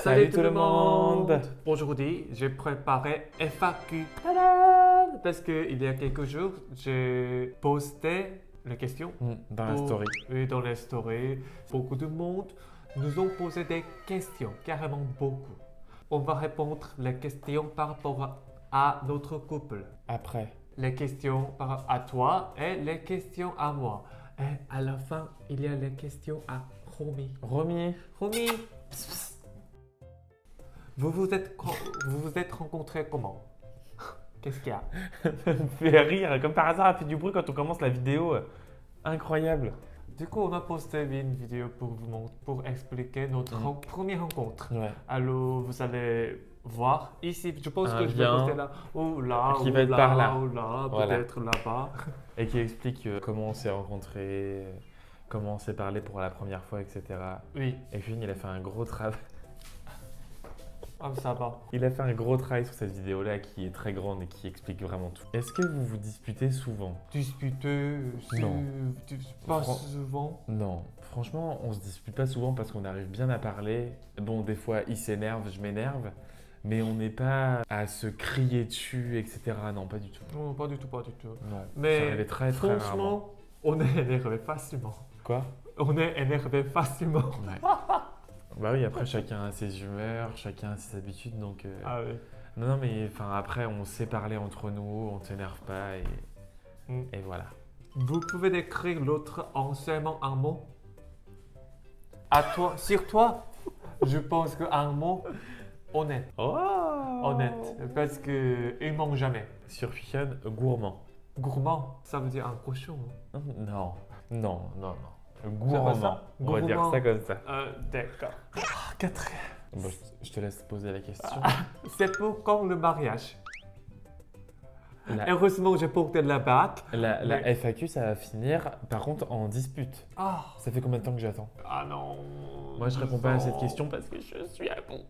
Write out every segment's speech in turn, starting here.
Salut tout le monde! Aujourd'hui, j'ai préparé FAQ. Parce qu'il y a quelques jours, j'ai posté les questions. Dans la story. Oui, dans les stories. Beaucoup de monde nous ont posé des questions, carrément beaucoup. On va répondre les questions par rapport à notre couple. Après. Les questions par rapport à toi et les questions à moi. Et à la fin, il y a les questions à Romy. Romy. Romy, vous vous êtes rencontrés comment? Qu'est-ce qu'il y a? Ça me fait rire. Comme par hasard, elle fait du bruit quand on commence la vidéo. Incroyable. Du coup, on a posté une vidéo pour expliquer notre première rencontre. Ouais. Alors, vous allez voir ici. Je pense Un que je vais lien poster là, ou là, qui ou va être là, par là. ou là, Voilà. peut-être là-bas. Et qui explique comment on s'est rencontrés, comment on s'est parlé pour la première fois, etc. Oui, Et puis il a fait un gros travail. ah, ça va. Il a fait un gros travail sur cette vidéo-là qui est très grande et qui explique vraiment tout. Est-ce que vous vous disputez souvent? Disputer, Non. pas Fran- souvent. Non. Franchement, on se dispute pas souvent parce qu'on arrive bien à parler. Bon, des fois, il s'énerve, je m'énerve. Mais on n'est pas à se crier dessus, etc. Non, pas du tout. Non, pas du tout, pas du tout. Non. Ça Mais arrivait très, très rarement. franchement, on est énervé facilement. Quoi? On est énervé facilement. Ouais. Bah oui, après, chacun a ses humeurs, chacun a ses habitudes. Donc, Ah oui. non, mais enfin, après, on sait parler entre nous, on ne s'énerve pas Mm. et voilà. Vous pouvez décrire l'autre en seulement un mot? À toi, sur toi, je pense qu'un mot, honnête. Oh! Honnête, parce qu'il ment jamais. Sur Fion, gourmand. Gourmand, ça veut dire un cochon. Non, non, non, non. C'est pas Gourmand. ça? On va dire Gourmand. ça comme ça. D'accord. Quatrième. Bon, je te laisse poser la question. C'est pour quand le mariage? La, Heureusement, j'ai porté la bague. la Mais- FAQ, ça va finir, par contre, en dispute. Ah, Ça fait combien de temps que j'attends? ah non. Moi, je réponds pas à cette Non. question parce que je suis à bout.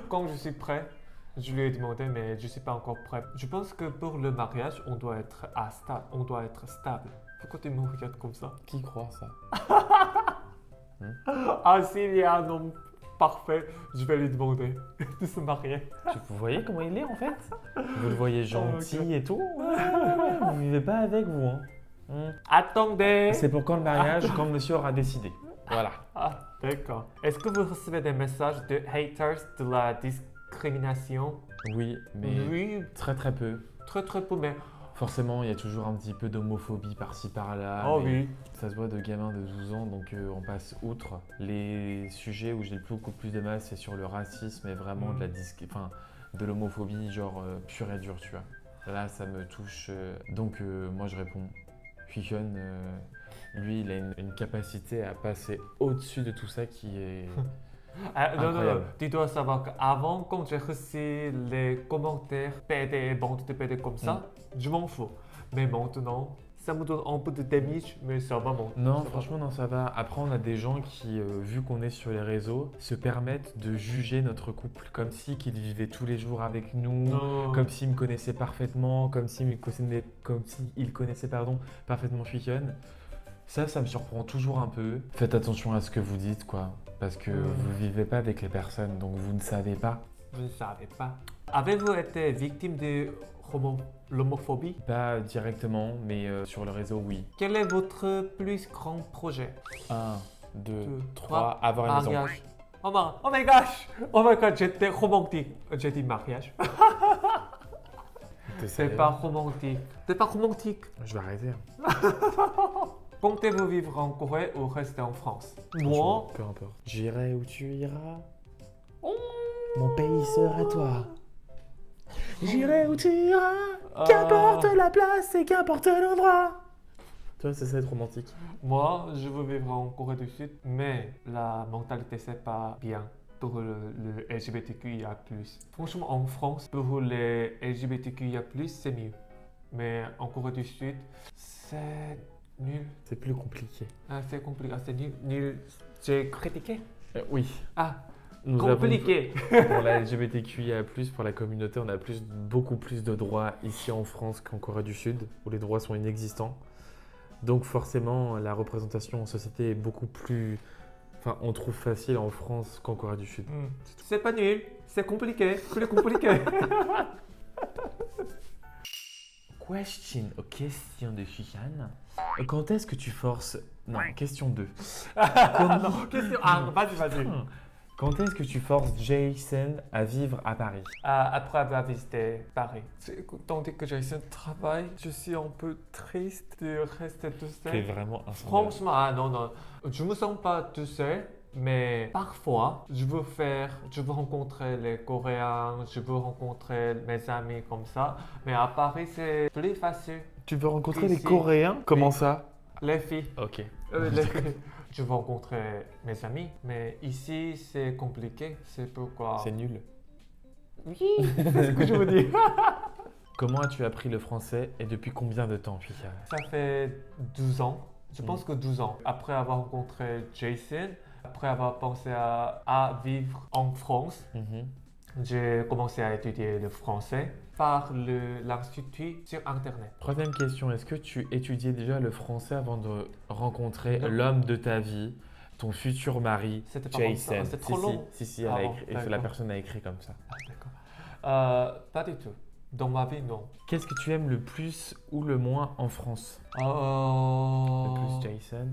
Quand je suis prêt, je lui ai demandé, mais je ne suis pas encore prêt. Je pense que pour le mariage, on doit être stable. Pourquoi tu me regardes comme ça? Qui croit ça? Ah, s'il y a un homme parfait, je vais lui demander de se marier. Vous voyez comment il est en fait? Vous le voyez gentil ok. et tout? Ouais, vous vivez pas avec vous, hein? Attendez. C'est pour quand le mariage, quand le monsieur aura décidé. Voilà. Ah, d'accord. Est-ce que vous recevez des messages de haters de la discrimination? Oui, mais Oui, très très peu. très très peu, mais... Forcément, il y a toujours un petit peu d'homophobie par-ci par-là. Oh mais oui. Ça se voit de gamins de 12 ans, donc on passe outre. Les sujets où j'ai beaucoup plus de mal, c'est sur le racisme et vraiment de l'homophobie, genre pure et dure, tu vois. Là, ça me touche. Donc, moi, je réponds. Fion, lui, il a une capacité à passer au-dessus de tout ça qui est. Ah, non, non, non, Incroyable. tu dois savoir qu'avant, quand j'ai reçu les commentaires PD, bandes de PD comme ça, je m'en fous. Mais maintenant, ça me donne un peu de damage, mais ça va monter. Non, franchement, non, ça va. Après, on a des gens qui, vu qu'on est sur les réseaux, se permettent de juger notre couple comme si qu'ils vivaient tous les jours avec nous, Non. comme s'ils me connaissaient parfaitement, comme s'ils connaissaient parfaitement Fion. Ça me surprend toujours un peu. Faites attention à ce que vous dites, quoi. Parce que vous vivez pas avec les personnes, donc vous ne savez pas. Vous ne savez pas. Avez-vous été victime de l'homophobie? Pas directement, mais sur le réseau, oui. Quel est votre plus grand projet? 1, 2, Deux, 3, avoir une maison. Mariage. Oh my gosh! Oh my god, j'étais romantique. J'ai dit mariage. T'es C'est sérieux? pas romantique. C'est pas romantique. Je vais arrêter. Comptez-vous vivre en Corée ou rester en France? Moi, Franchement, peu importe. J'irai où tu iras. Mon pays sera toi. J'irai où tu iras. Qu'importe la place et qu'importe l'endroit. Toi, c'est ça être romantique. moi, je veux vivre en Corée du Sud, mais la mentalité, c'est pas bien pour le LGBTQIA+. Franchement, en France, pour les LGBTQIA+, c'est mieux. Mais en Corée du Sud, c'est nul. C'est plus compliqué. Ah, c'est compliqué, ah, c'est nul. Nul. J'ai critiqué. Oui. Ah, Nous compliqué. Pour la LGBTQIA+, pour la communauté, on a beaucoup plus de droits ici en France qu'en Corée du Sud, où les droits sont inexistants. Donc forcément, la représentation en société est beaucoup plus Enfin, on trouve facile en France qu'en Corée du Sud. C'est pas nul, c'est compliqué, plus compliqué. Question de Suzanne. Quand est-ce que tu forces... Non, question 2. Non, question. Vas-y. Quand est-ce que tu forces Jason à vivre à Paris? Après avoir visité Paris. Tandis que j'ai un travail, je suis un peu triste de rester tout seul. T'es vraiment un Franchement, non. Je me sens pas tout seul. Mais parfois, je veux rencontrer les Coréens, je veux rencontrer mes amis comme ça. Mais à Paris, c'est plus facile. Tu veux rencontrer Ici, les Coréens? Comment oui. ça? Les filles. Ok. Les filles. Je veux rencontrer mes amis. Mais ici, c'est compliqué. C'est pourquoi. C'est nul. Oui, c'est ce que je veux dire. Comment as-tu appris le français et depuis combien de temps, Pika? Ça fait 12 ans. Je pense que 12 ans. Après avoir rencontré Jason, après avoir pensé à vivre en France, j'ai commencé à étudier le français par l'institut sur Internet. Troisième question, est-ce que tu étudiais déjà le français avant de rencontrer Non. l'homme de ta vie, ton futur mari, C'était pas comme ça, Jason? c'était trop long. Si, elle a Ah bon, écrit, d'accord. la personne a écrit comme ça. D'accord. Pas du tout. Dans ma vie, non. Qu'est-ce que tu aimes le plus ou le moins en France? Le plus Jason?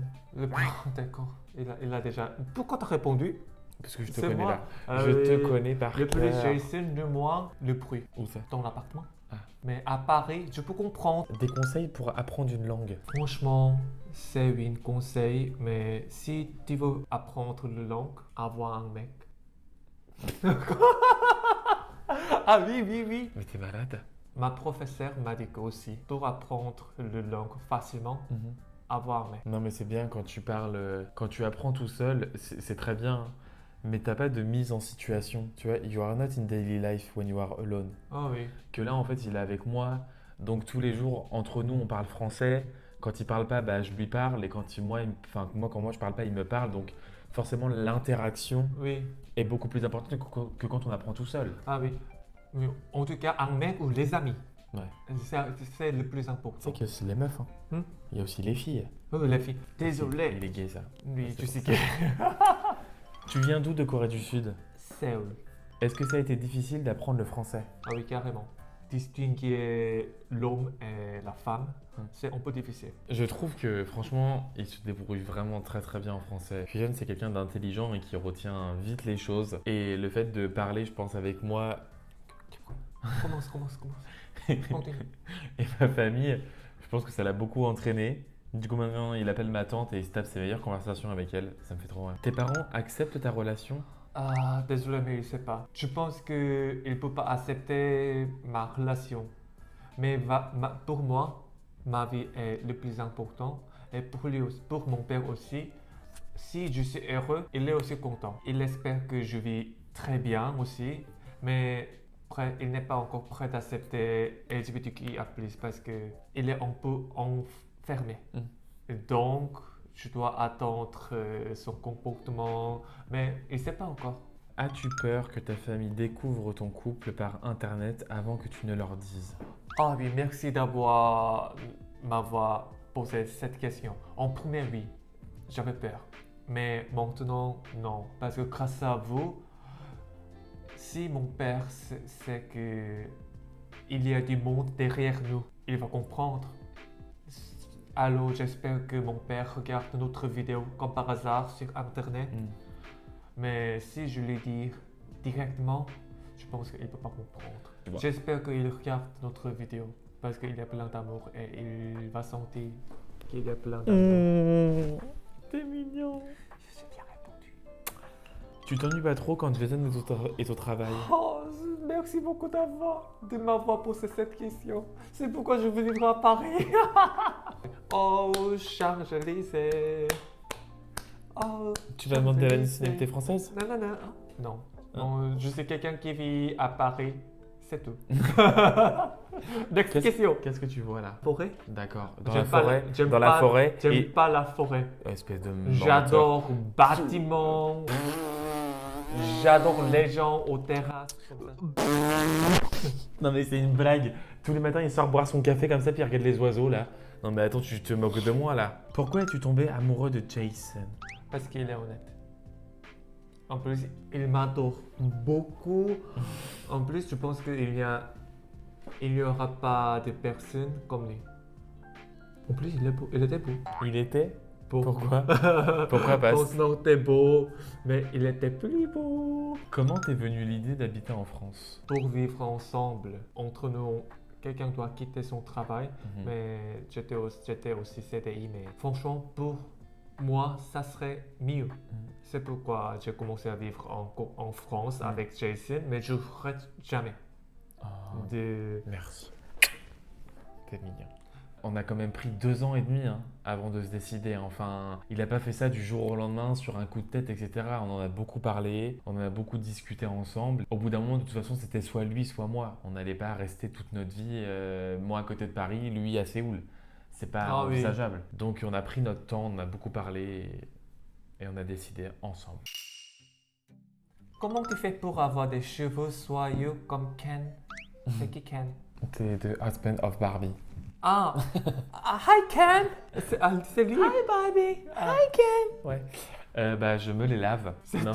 D'accord. Il a déjà. Pourquoi tu as répondu? Parce que je te C'est connais moi. là. Je te connais par Le plus cœur. Jason, le moins le bruit. Où ça? Dans l'appartement. Ah. Mais à Paris, je peux comprendre. Des conseils pour apprendre une langue? Franchement, c'est un conseil, mais si tu veux apprendre la langue, avoir un mec. Ah oui. Mais t'es malade? Ma professeure m'a dit que aussi, pour apprendre la langue facilement, avoir un mec. Non mais c'est bien quand tu parles, quand tu apprends tout seul, c'est très bien. Mais t'as pas de mise en situation, tu vois. You are not in daily life when you are alone. Ah oui. Que là en fait il est avec moi, donc tous les jours entre nous on parle français. Quand il parle pas, bah, je lui parle et quand moi quand moi je parle pas, il me parle. Donc forcément l'interaction Oui. est beaucoup plus importante que quand on apprend tout seul. Ah oui. Mais en tout cas, un mec ou les amis. Ouais. C'est le plus important. Tu sais qu'il y a aussi les meufs, hein. Il y a aussi les filles. Oh, les filles. Désolé. Il est gay ça. Oui, C'est tu sais pour que. Tu viens d'où de Corée du Sud? Séoul. Est-ce que ça a été difficile d'apprendre le français? Ah oui, carrément. Distinguer l'homme et la femme, c'est un peu difficile. Je trouve que franchement, il se débrouille vraiment très très bien en français. Fusion, c'est quelqu'un d'intelligent et qui retient vite les choses. Et le fait de parler, je pense, avec moi Commence. Continue. et ma famille, je pense que ça l'a beaucoup entraîné. Du coup, maintenant, il appelle ma tante et il se tape ses meilleures conversations avec elle. Ça me fait trop rire. Tes parents acceptent ta relation? Ah, désolé, mais il ne sait pas. Je pense qu'il ne peut pas accepter ma relation. Mais pour moi, ma vie est le plus important. Et pour lui aussi, pour mon père aussi. Si je suis heureux, il est aussi content. Il espère que je vis très bien aussi. Mais il n'est pas encore prêt d'accepter LGBTQIA+, parce qu'il est un peu enfermé. Et donc, je dois attendre son comportement, mais il ne sait pas encore. As-tu peur que ta famille découvre ton couple par internet avant que tu ne leur dises? Ah oui, merci m'avoir posé cette question. En premier, oui, j'avais peur. Mais maintenant, non. Parce que grâce à vous, si mon père sait qu'il y a du monde derrière nous, il va comprendre. Alors, j'espère que mon père regarde notre vidéo comme par hasard sur Internet. Mais si je lui dis directement, je pense qu'il ne peut pas comprendre. J'espère qu'il regarde notre vidéo parce qu'il y a plein d'amour et il va sentir qu'il y a plein d'amour. T'es mignon. Je suis bien répondu. Tu t'ennuies pas trop quand Jason est au travail? Oh, merci beaucoup de m'avoir posé cette question. C'est pourquoi je veux vivre à Paris. Oh, Champs-Élysées. Oh, Tu vas demander la nationalité française? Non. Non, je suis quelqu'un qui vit à Paris. C'est tout. Next question. Qu'est-ce que tu vois là? Forêt? D'accord. Dans J'aime la pas forêt? j'aime Dans la pas- forêt? J'aime pas la forêt. Espèce de J'adore bâtiments. J'adore les gens aux terrasses. Comme ça. Non mais c'est une blague. Tous les matins il sort boire son café comme ça puis il regarde les oiseaux là. Non mais attends, tu te moques de moi là. Pourquoi es-tu tombé amoureux de Jason? Parce qu'il est honnête. En plus, il m'adore beaucoup. En plus, je pense il n'y aura pas de personne comme lui. En plus, il est beau. Il était beau. Il était? Beau. Pourquoi? Pourquoi pas? Ton nom était beau, mais il était plus beau. Comment t'es venue l'idée d'habiter en France? Pour vivre ensemble, entre nous, quelqu'un doit quitter son travail, Mhm. mais j'étais aussi CDI. Mais franchement, pour moi, ça serait mieux. C'est pourquoi j'ai commencé à vivre en France avec Jason, mais je ne regrette jamais Oh, de... merci. T'es mignon. On a quand même pris 2 ans et demi avant de se décider. Enfin, il n'a pas fait ça du jour au lendemain sur un coup de tête, etc. On en a beaucoup parlé, on en a beaucoup discuté ensemble. Au bout d'un moment, de toute façon, c'était soit lui, soit moi. On n'allait pas rester toute notre vie, moi à côté de Paris, lui à Séoul. C'est pas Ah oui. envisageable. Donc on a pris notre temps, on a beaucoup parlé et on a décidé ensemble. Comment tu fais pour avoir des cheveux soyeux comme Ken? C'est qui Ken? T'es the husband of Barbie. Ah, hi Ken! C'est lui? Hi Barbie! Hi Ken! Ouais. Je me les lave. Non.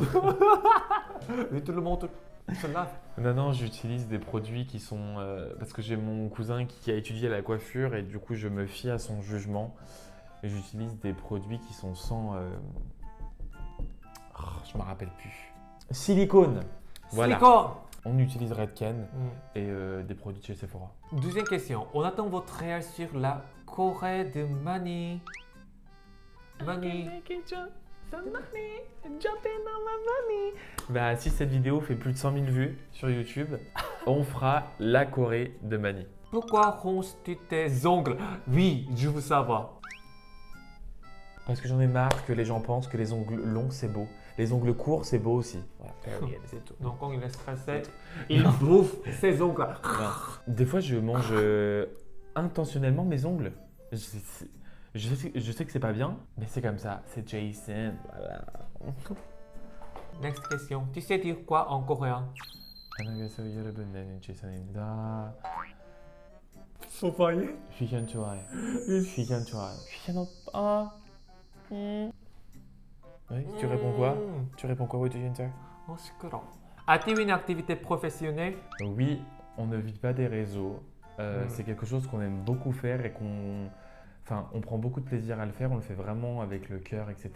Et tout le monde se lave. Non, j'utilise des produits qui sont... parce que j'ai mon cousin qui a étudié la coiffure et du coup, je me fie à son jugement. Et j'utilise des produits qui sont sans... je me rappelle plus. Silicone. Voilà. Silicone! On utilise Redken Mm. et des produits de chez Sephora. Deuxième question. On attend votre réaction sur la Corée de Manny. Manny. Bah, si cette vidéo fait plus de 100 000 vues sur YouTube, on fera la Corée de Manny. Pourquoi ronces-tu tes ongles? Oui, je veux savoir. Parce que j'en ai marre que les gens pensent que les ongles longs c'est beau. Les ongles courts c'est beau aussi. Voilà, c'est tout. Donc quand il est stressé, il bouffe ses ongles. Non. Des fois je mange intentionnellement mes ongles. Je sais que c'est pas bien, mais c'est comme ça. C'est Jason. Voilà. Next question. Tu sais dire quoi en coréen? 안녕하세요 여러분 나는 제이슨입니다. 소파에? 휘현 좋아해. 휘현 좋아해. 휘현 오빠. Oui, tu réponds quoi? Tu réponds quoi, What do you answer? Oh, 시끄러. As-tu une activité professionnelle? Oui, on ne vit pas des réseaux. C'est quelque chose qu'on aime beaucoup faire et on prend beaucoup de plaisir à le faire. On le fait vraiment avec le cœur, etc.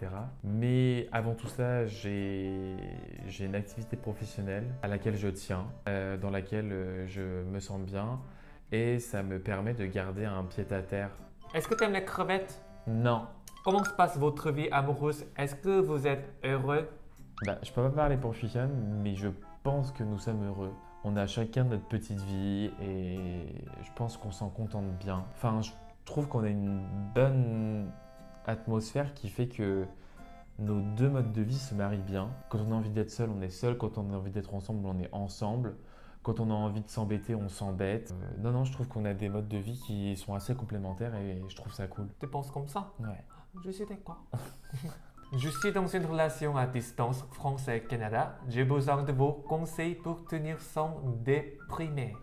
Mais avant tout ça, j'ai une activité professionnelle à laquelle je tiens, dans laquelle je me sens bien et ça me permet de garder un pied-à-terre. Est-ce que tu aimes les crevettes? Non. Comment se passe votre vie amoureuse? Est-ce que vous êtes heureux? Je peux pas parler pour Fifiane, mais je pense que nous sommes heureux. On a chacun notre petite vie et je pense qu'on s'en contente bien. Enfin, je trouve qu'on a une bonne atmosphère qui fait que nos deux modes de vie se marient bien. Quand on a envie d'être seul, on est seul. Quand on a envie d'être ensemble, on est ensemble. Quand on a envie de s'embêter, on s'embête. Non, je trouve qu'on a des modes de vie qui sont assez complémentaires et je trouve ça cool. Tu penses comme ça? Ouais. Je suis d'accord. Je suis dans une relation à distance France-Canada. J'ai besoin de vos conseils pour tenir sans déprimer.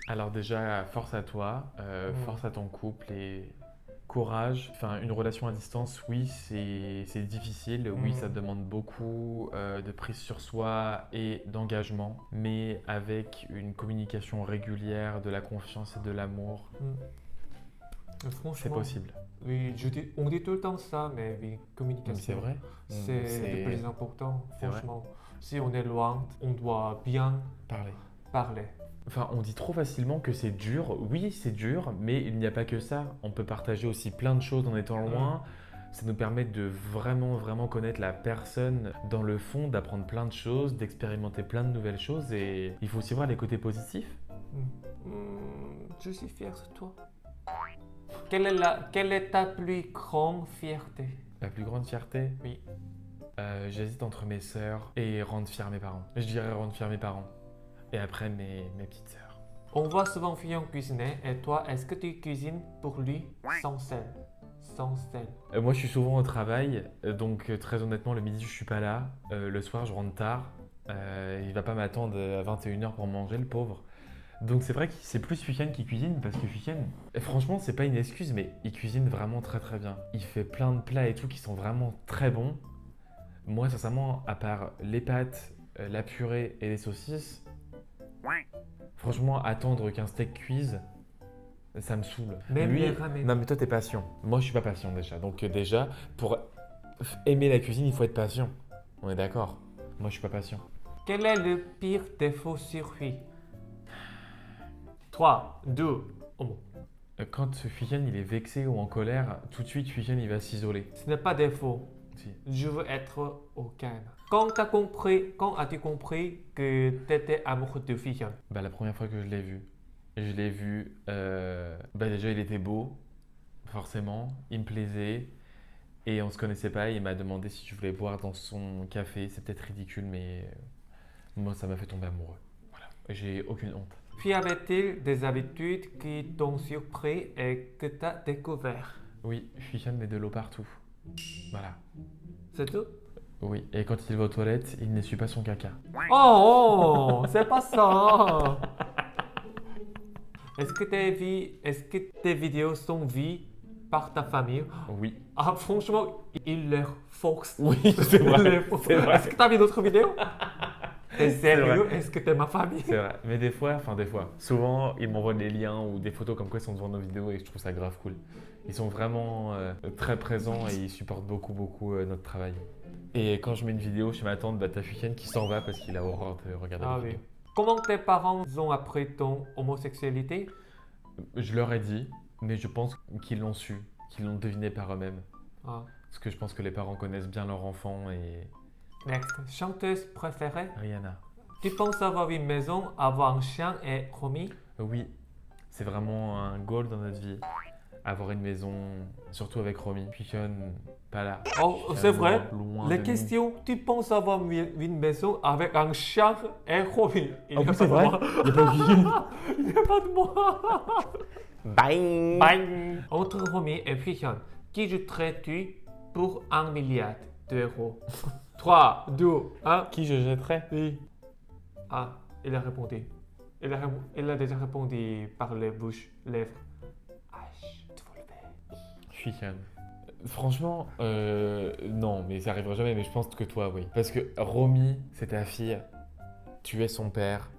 Alors déjà, force à toi, force à ton couple et courage. Enfin, une relation à distance, oui, c'est difficile. Oui, ça demande beaucoup de prise sur soi et d'engagement. Mais avec une communication régulière, de la confiance et de l'amour, Franchement, c'est possible. Oui, on dit tout le temps ça, mais oui, communication. C'est vrai. C'est le plus important, C'est vrai. franchement. Si on est loin, on doit bien parler. Enfin, on dit trop facilement que c'est dur. Oui, c'est dur, mais il n'y a pas que ça. On peut partager aussi plein de choses en étant loin. Ça nous permet de vraiment connaître la personne dans le fond, d'apprendre plein de choses, d'expérimenter plein de nouvelles choses. Et il faut aussi voir les côtés positifs. Je suis fier de toi. Quelle est ta plus grande fierté? La plus grande fierté? Oui. J'hésite entre mes sœurs et rendre fiers mes parents. Je dirais rendre fiers mes parents. Et après mes petites sœurs. On voit souvent Fion cuisiner. Et toi, est-ce que tu cuisines pour lui sans sel? Sans sel. Moi, je suis souvent au travail. Donc, très honnêtement, le midi, je suis pas là. Le soir, je rentre tard. Il va pas m'attendre à 21h pour manger, le pauvre. Donc c'est vrai que c'est plus Fifiane qui cuisine parce que Fifiane, franchement c'est pas une excuse mais il cuisine vraiment très bien. Il fait plein de plats et tout qui sont vraiment très bons. Moi, sincèrement, à part les pâtes, la purée et les saucisses, franchement, attendre qu'un steak cuise, ça me saoule. Même Lui, les ramen. non mais toi, t'es patient. Moi, je suis pas patient déjà. Donc déjà, pour aimer la cuisine, il faut être patient. On est d'accord? Moi, je suis pas patient. Quel est le pire défaut sur lui? 3, 2, 1. Quand Fujian il est vexé ou en colère, tout de suite Fujian il va s'isoler. Ce n'est pas défaut. Si. Je veux être au calme. Quand as-tu compris que tu étais amoureux de Fijan? Bah, la première fois que je l'ai vu, bah, déjà il était beau, forcément, il me plaisait et on se connaissait pas. Il m'a demandé si je voulais boire dans son café. C'est peut-être ridicule, mais moi ça m'a fait tomber amoureux. Voilà, j'ai aucune honte. Puis avait-il des habitudes qui t'ont surpris et que tu as découvert? Oui, Fujian met de l'eau partout. Voilà. C'est tout? Oui, et quand il va aux toilettes, il n'essuie pas son caca. Oh, c'est pas ça. Est-ce que tes vidéos sont vues par ta famille? Oui. Ah, franchement, il leur force. Oui, c'est vrai. C'est vrai. Est-ce que tu as vu d'autres vidéos? T'es sérieux? vrai. Est-ce que t'es ma famille? C'est vrai, mais des fois, souvent ils m'envoient des liens ou des photos comme quoi ils sont devant nos vidéos et je trouve ça grave cool. Ils sont vraiment très présents et ils supportent beaucoup notre travail. Et quand je mets une vidéo chez ma tante, bah, t'as Fujian qui s'en va parce qu'il a horreur de regarder Ah les oui. vidéos. Comment tes parents ont appris ton homosexualité? Je leur ai dit, mais je pense qu'ils l'ont su, qu'ils l'ont deviné par eux-mêmes. Ah. Parce que je pense que les parents connaissent bien leur enfant et Next. Chanteuse préférée? Rihanna. Tu penses avoir une maison, avoir un chien et Romy? Oui, c'est vraiment un goal dans notre vie. Avoir une maison, surtout avec Romy. Fujian, pas là. Oh, c'est vrai. Loin Les de nous. questions, tu penses avoir une maison avec un chien et Romy? Il En n'y a plus, pas c'est de vrai. moi. Il n'y a pas Fujian. Il n'y a pas de moi. Bye. Bye. Entre Romy et Fujian, qui jetterais-tu pour 1 milliard d'euros? 3, 2, 1. Qui je jetterais? Oui. Ah, il a répondu. Il a déjà répondu par les bouches, lèvres. Tu vas le faire. Fujian. Franchement, non, mais ça arrivera jamais, mais je pense que toi, oui. Parce que Romy, c'est ta fille, tu es son père,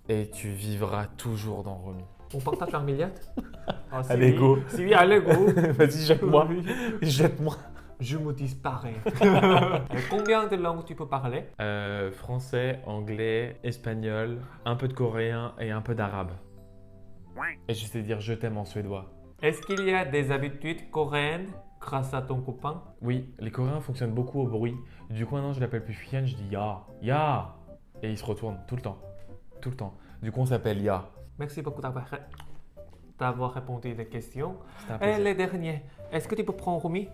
et tu vivras toujours dans Romy. On partage 1 milliard? Ah, si Allez, oui. go. Si oui, allez, go. Vas-y, jette-moi. Oui. Jette-moi. Je me disparais. Combien de langues tu peux parler? Français, anglais, espagnol, un peu de coréen et un peu d'arabe. Et je sais dire je t'aime en suédois. Est-ce qu'il y a des habitudes coréennes grâce à ton copain? Oui, les Coréens fonctionnent beaucoup au bruit. Du coup, maintenant, je l'appelle plus Fujian, je dis Ya, Ya. Et il se retourne tout le temps. Tout le temps. Du coup, on s'appelle Ya. Merci beaucoup d'avoir répondu à des questions. C'était un Et plaisir. les derniers, est-ce que tu peux prendre Romy?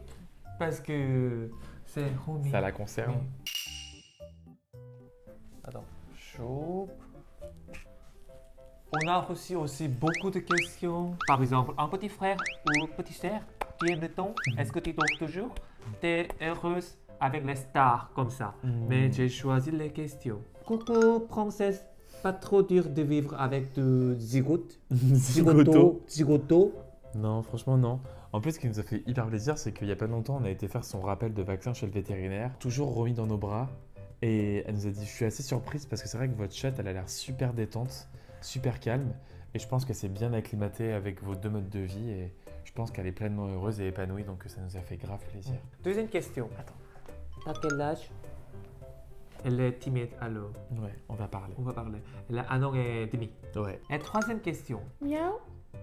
Parce que c'est Romy. Ça la concerne. Attends, choup. On a reçu aussi beaucoup de questions. Par exemple, un petit frère ou petite sœur qui aime le ton. Est-ce que tu dors toujours? Tu es heureuse avec les stars comme ça. Mais j'ai choisi les questions. Coucou, princesse. Pas trop dur de vivre avec de zigote. Zigoto. Non, franchement, non. En plus, ce qui nous a fait hyper plaisir, c'est qu'il n'y a pas longtemps, on a été faire son rappel de vaccin chez le vétérinaire, toujours remis dans nos bras. Et elle nous a dit, je suis assez surprise parce que c'est vrai que votre chatte, elle a l'air super détente, super calme. Et je pense qu'elle s'est bien acclimatée avec vos deux modes de vie. Et je pense qu'elle est pleinement heureuse et épanouie. Donc ça nous a fait grave plaisir. Deuxième question. Attends. T'as quel âge? Elle est timide, alors Ouais, on va parler. on va parler. Elle a 1 an et demi. Ouais. Et troisième question. Miaou,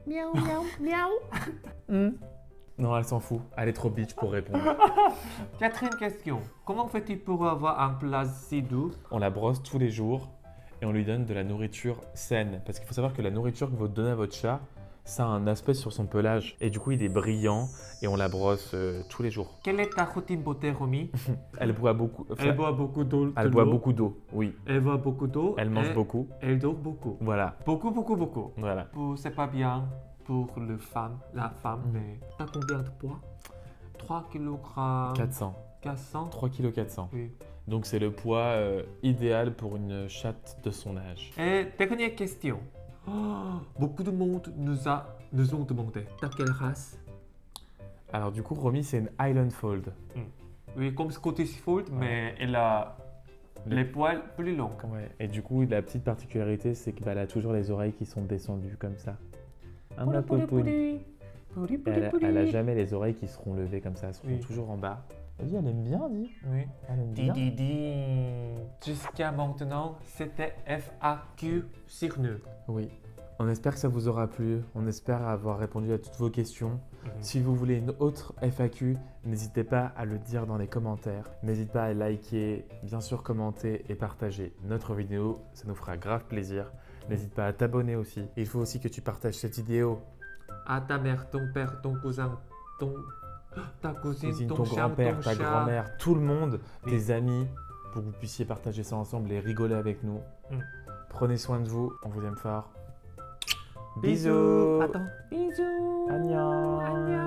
miaou, miaou, miaou. Non, elle s'en fout. Elle est trop bitch pour répondre. Quatrième question. Comment fais-tu pour avoir un plat si doux? On la brosse tous les jours et on lui donne de la nourriture saine. Parce qu'il faut savoir que la nourriture que vous donnez à votre chat, ça a un aspect sur son pelage. Et du coup, il est brillant et on la brosse tous les jours. Quelle est ta routine beauté, Romy? Elle boit beaucoup. Elle boit beaucoup d'eau. Elle boit beaucoup d'eau, oui. Elle boit beaucoup d'eau. Elle mange et beaucoup. Elle dort beaucoup. Voilà, Beaucoup, beaucoup, beaucoup. voilà. C'est pas bien pour la femme, mais t'as combien de poids? 3 kg. 400. 400. 3 kg 400. Oui. Donc c'est le poids idéal pour une chatte de son âge. Et dernière question. Oh, beaucoup de monde nous ont demandé. T'as quelle race? Alors du coup, Romy, c'est une Highland Fold. Oui, comme Scottish Fold, mais elle a les poils plus longs. Ouais. Et du coup, la petite particularité, c'est qu'elle a toujours les oreilles qui sont descendues comme ça. Ah, ma popoune. Elle a jamais les oreilles qui seront levées comme ça, elles seront Oui. toujours en bas. Vas-y, elle aime bien, dis. Oui. Elle aime bien. Jusqu'à maintenant, c'était FAQ sur nous. Oui. On espère que ça vous aura plu. On espère avoir répondu à toutes vos questions. Si vous voulez une autre FAQ, n'hésitez pas à le dire dans les commentaires. N'hésite pas à liker, bien sûr commenter et partager notre vidéo. Ça nous fera grave plaisir. N'hésite pas à t'abonner aussi. Il faut aussi que tu partages cette vidéo. À ta mère, ton père, ton cousin, ta cousine, Ton chat, grand-père, ton ta chat. grand-mère, tout le monde, Oui. tes amis, pour que vous puissiez partager ça ensemble et rigoler avec nous. Prenez soin de vous. On vous aime fort. Bisous. Attends. Bisous. Annyeong. Annyeong.